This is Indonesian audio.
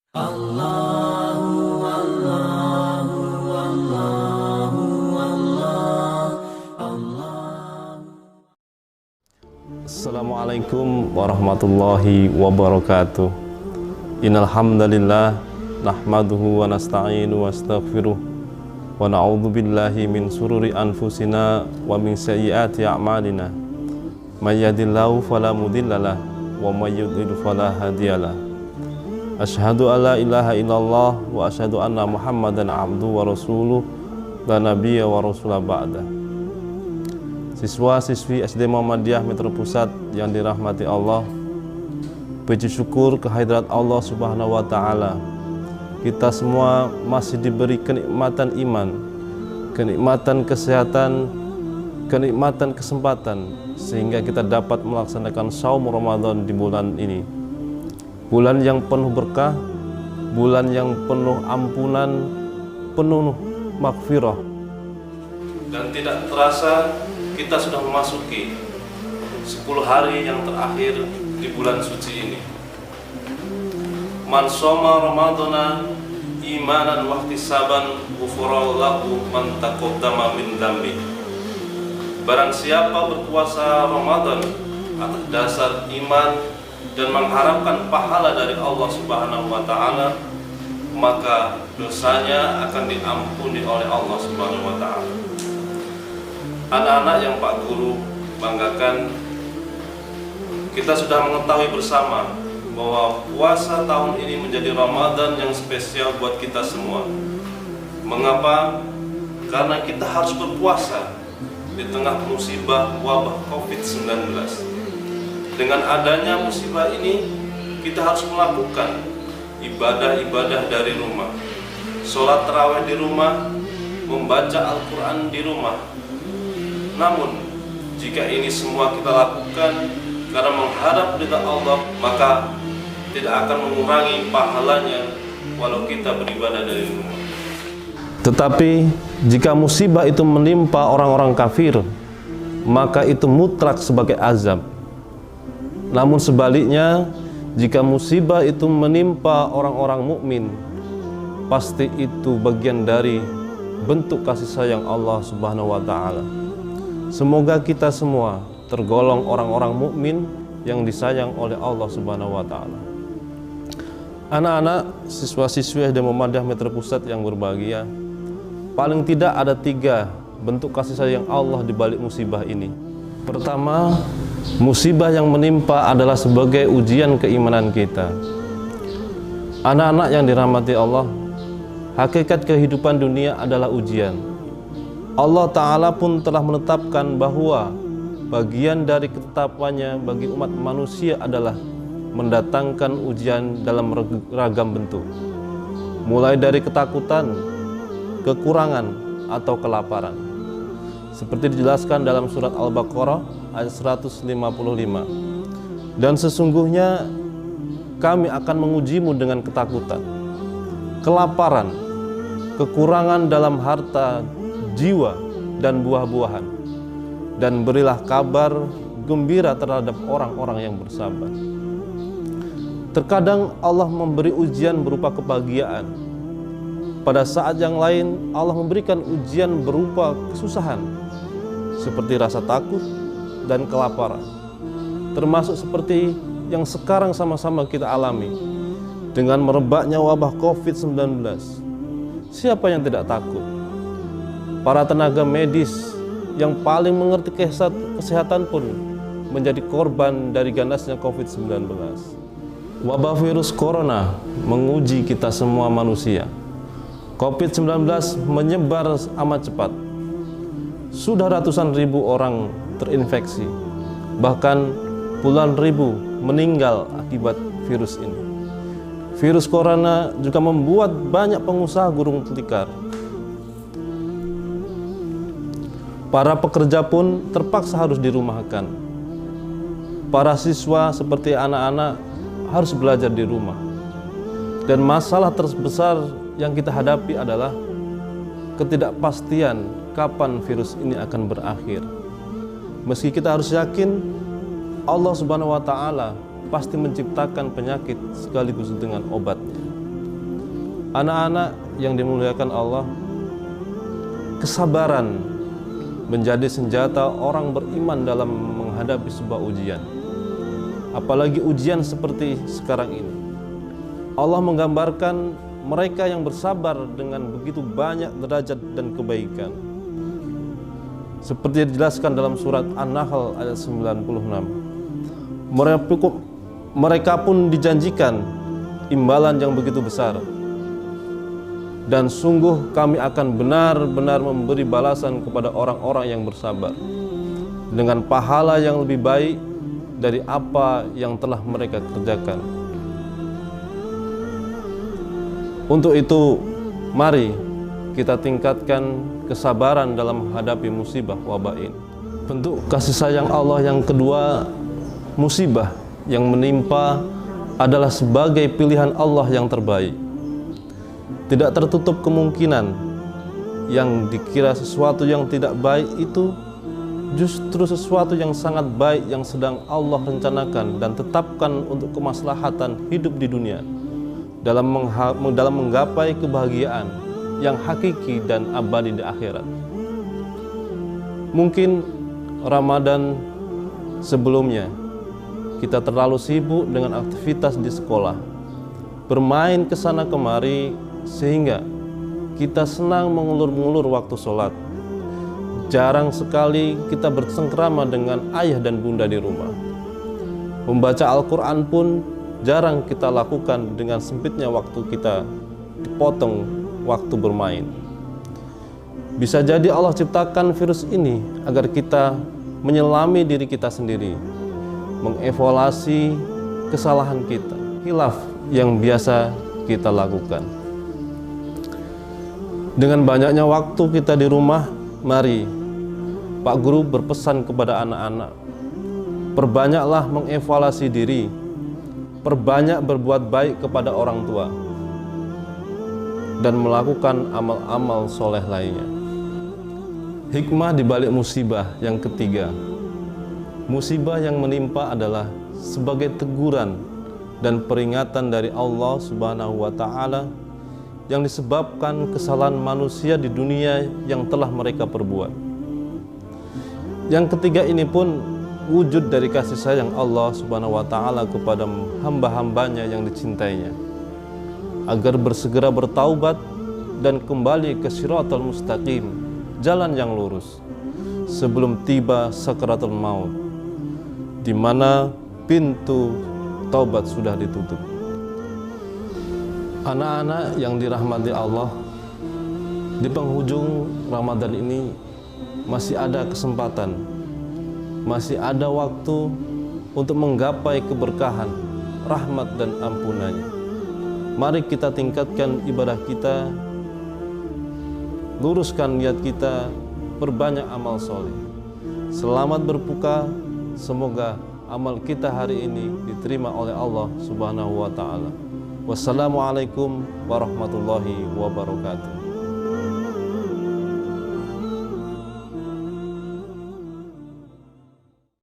Assalamualaikum warahmatullahi wabarakatuh. Innal hamdalillah nahmaduhu wa nasta'inu wa astaghfiruh wa na'udzu billahi min sururi anfusina wa min sayyiati a'malina. May yahdihillahu fala mudhillalah wa may yudhlil fala hadiyalah. Asyhadu an la ilaha illallah wa asyhadu anna Muhammadan abduhu wa rasuluh la nabiyya wa rasula ba'da. Siswa-siswi SD Muhammadiyah Metro Pusat yang dirahmati Allah, puji syukur kehadirat Allah Subhanahu wa Ta'ala. Kita semua masih diberi kenikmatan iman, kenikmatan kesehatan, kenikmatan kesempatan, sehingga kita dapat melaksanakan saum Ramadan di bulan ini. Bulan yang penuh berkah, bulan yang penuh ampunan, penuh maghfirah. Dan tidak terasa kita sudah memasuki 10 hari yang terakhir di bulan suci ini. Man shoma Ramadana imanan wa ihtisaban ghufira lahu man taqaddama min dzambi. Barang siapa berpuasa Ramadan atas dasar iman dan mengharapkan pahala dari Allah Subhanahu wa Ta'ala, maka dosanya akan diampuni oleh Allah Subhanahu wa Ta'ala. Anak-anak yang Pak Guru banggakan, kita sudah mengetahui bersama bahwa puasa tahun ini menjadi Ramadan yang spesial buat kita semua. Mengapa? Karena kita harus berpuasa di tengah musibah wabah COVID-19. Dengan adanya musibah ini, kita harus melakukan ibadah-ibadah dari rumah, sholat tarawih di rumah, membaca Al-Quran di rumah. Namun, jika ini semua kita lakukan karena mengharap ridha Allah, maka tidak akan mengurangi pahalanya walau kita beribadah dari rumah. Tetapi, jika musibah itu menimpa orang-orang kafir, maka itu mutlak sebagai azab. Namun sebaliknya, jika musibah itu menimpa orang-orang mukmin, pasti itu bagian dari bentuk kasih sayang Allah Subhanahu wa Ta'ala. Semoga kita semua tergolong orang-orang mukmin yang disayang oleh Allah Subhanahu wa Ta'ala. Anak-anak, siswa-siswi SD Muhammadiyah Metro Pusat yang berbahagia, paling tidak ada 3 bentuk kasih sayang Allah di balik musibah ini. Pertama, musibah yang menimpa adalah sebagai ujian keimanan kita. Anak-anak yang dirahmati Allah, hakikat kehidupan dunia adalah ujian. Allah Ta'ala pun telah menetapkan bahwa bagian dari ketetapannya bagi umat manusia adalah mendatangkan ujian dalam ragam bentuk, mulai dari ketakutan, kekurangan, atau kelaparan, seperti dijelaskan dalam surat Al-Baqarah ayat 155. Dan sesungguhnya kami akan mengujimu dengan ketakutan, kelaparan, kekurangan dalam harta, jiwa, dan buah-buahan, dan berilah kabar gembira terhadap orang-orang yang bersabar. Terkadang Allah memberi ujian berupa kebahagiaan. Pada saat yang lain Allah memberikan ujian berupa kesusahan, seperti rasa takut dan kelaparan, termasuk seperti yang sekarang sama-sama kita alami dengan merebaknya wabah COVID-19. Siapa yang tidak takut? Para tenaga medis yang paling mengerti kesehatan pun menjadi korban dari ganasnya COVID-19. Wabah virus corona menguji kita semua manusia. COVID-19 menyebar amat cepat. Sudah ratusan ribu orang terinfeksi, bahkan puluhan ribu meninggal akibat virus ini. Virus corona juga membuat banyak pengusaha gulung tikar. Para pekerja pun terpaksa harus dirumahkan. Para siswa seperti anak-anak harus belajar di rumah. Dan masalah terbesar yang kita hadapi adalah ketidakpastian kapan virus ini akan berakhir. Meski kita harus yakin Allah Subhanahu wa Ta'ala pasti menciptakan penyakit sekaligus dengan obatnya. Anak-anak yang dimuliakan Allah, kesabaran menjadi senjata orang beriman dalam menghadapi sebuah ujian. Apalagi ujian seperti sekarang ini. Allah menggambarkan mereka yang bersabar dengan begitu banyak derajat dan kebaikan. Seperti dijelaskan dalam surat An-Nahl ayat 96. Mereka pun dijanjikan imbalan yang begitu besar. Dan sungguh kami akan benar-benar memberi balasan kepada orang-orang yang bersabar dengan pahala yang lebih baik dari apa yang telah mereka kerjakan. Untuk itu, mari kita tingkatkan kesabaran dalam menghadapi musibah wabah ini. Bentuk kasih sayang Allah yang kedua, musibah yang menimpa adalah sebagai pilihan Allah yang terbaik. Tidak tertutup kemungkinan yang dikira sesuatu yang tidak baik itu justru sesuatu yang sangat baik yang sedang Allah rencanakan dan tetapkan untuk kemaslahatan hidup di dunia dalam menggapai kebahagiaan yang hakiki dan abadi di akhirat. Mungkin Ramadan sebelumnya kita terlalu sibuk dengan aktivitas di sekolah, bermain kesana kemari, sehingga kita senang mengulur-ngulur waktu sholat. Jarang sekali kita bersengkrama dengan ayah dan bunda di rumah. Membaca Al-Quran pun jarang kita lakukan dengan sempitnya waktu kita dipotong waktu bermain. Bisa jadi Allah ciptakan virus ini agar kita menyelami diri kita sendiri, mengevaluasi kesalahan kita, khilaf yang biasa kita lakukan. Dengan banyaknya waktu kita di rumah, mari Pak Guru berpesan kepada anak-anak, perbanyaklah mengevaluasi diri, perbanyak berbuat baik kepada orang tua, dan melakukan amal-amal soleh lainnya. Hikmah di balik musibah yang ketiga, musibah yang menimpa adalah sebagai teguran dan peringatan dari Allah Subhanahu wa Ta'ala yang disebabkan kesalahan manusia di dunia yang telah mereka perbuat. Yang ketiga ini pun wujud dari kasih sayang Allah Subhanahu wa Ta'ala kepada hamba-hambanya yang dicintainya, agar bersegera bertaubat dan kembali ke Shiratal Mustaqim, jalan yang lurus, sebelum tiba sakaratul maut, di mana pintu taubat sudah ditutup. Anak-anak yang dirahmati Allah, di penghujung Ramadan ini masih ada kesempatan, masih ada waktu untuk menggapai keberkahan, rahmat dan ampunannya. Mari kita tingkatkan ibadah kita, luruskan niat kita, perbanyak amal soleh. Selamat berbuka, semoga amal kita hari ini diterima oleh Allah Subhanahu wa Ta'ala. Wassalamualaikum warahmatullahi wabarakatuh.